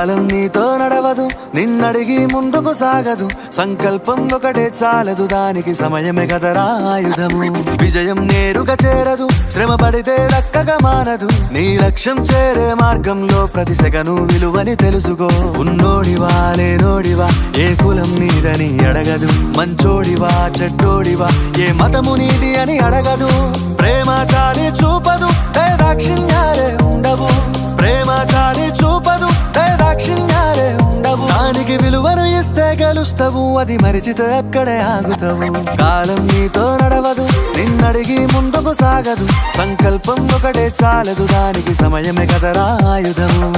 కాలం నీతో నడవదు, నిన్నడిగి ముందుకు సాగదు. సంకల్పం ఒకటే చాలదు, దానికి సమయమే కదరా ఆయుధము. విజయం నేరుగా చేరదు, శ్రమ పడితే దక్కగా మానదు. నీ లక్ష్యం చేరే మార్గంలో ప్రతి సెకను విలువని తెలుసుకో. ఉన్నోడివా లేనోడివా, ఏ కులం నీదని అడగదు. మంచోడివా చెడ్డోడివా, ఏ మతము నీది అని అడగదు. ప్రేమ చాలి చూపదు, దాక్షిణ్యాలే ఉండవు. ప్రేమ చాలి చూపదు, దాక్షిణ్యాలే ఉండవు. దానికి విలువను ఇస్తే గెలుస్తావు, అది మరిచితే అక్కడే ఆగుతావు. కాలం నీతో నడవదు, నిన్నడిగి ముందుకు సాగదు. సంకల్పం ఒకటే చాలదు, దానికి సమయమే కదరా ఆయుధము.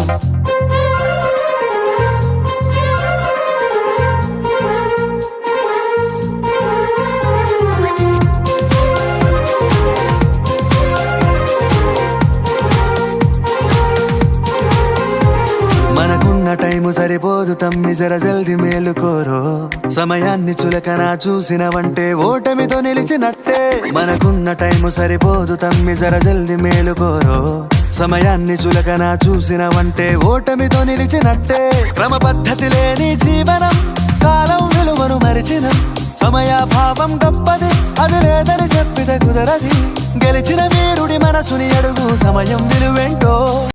మనకున్న టైము సరిపోదు తమ్మి, జర జల్ది మేలుకోరో. సమయాన్ని చులకన చూసినవంటే ఓటమితో నిలిచినట్టే. మనకున్న టైము సరిపోదు తమ్మి, జర జల్ది మేలుకోరో. సమయాన్ని చులకన చూసినవంటే ఓటమితో నిలిచినట్టే. క్రమ పద్ధతి లేని జీవనం, కాలం విలువను మరిచిన. సమయాభావం గొప్పది, అది లేదని చెప్పితే కుదరది. గెలిచిన వీరుడి మనసుని అడుగు, సమయం విలువేంటో.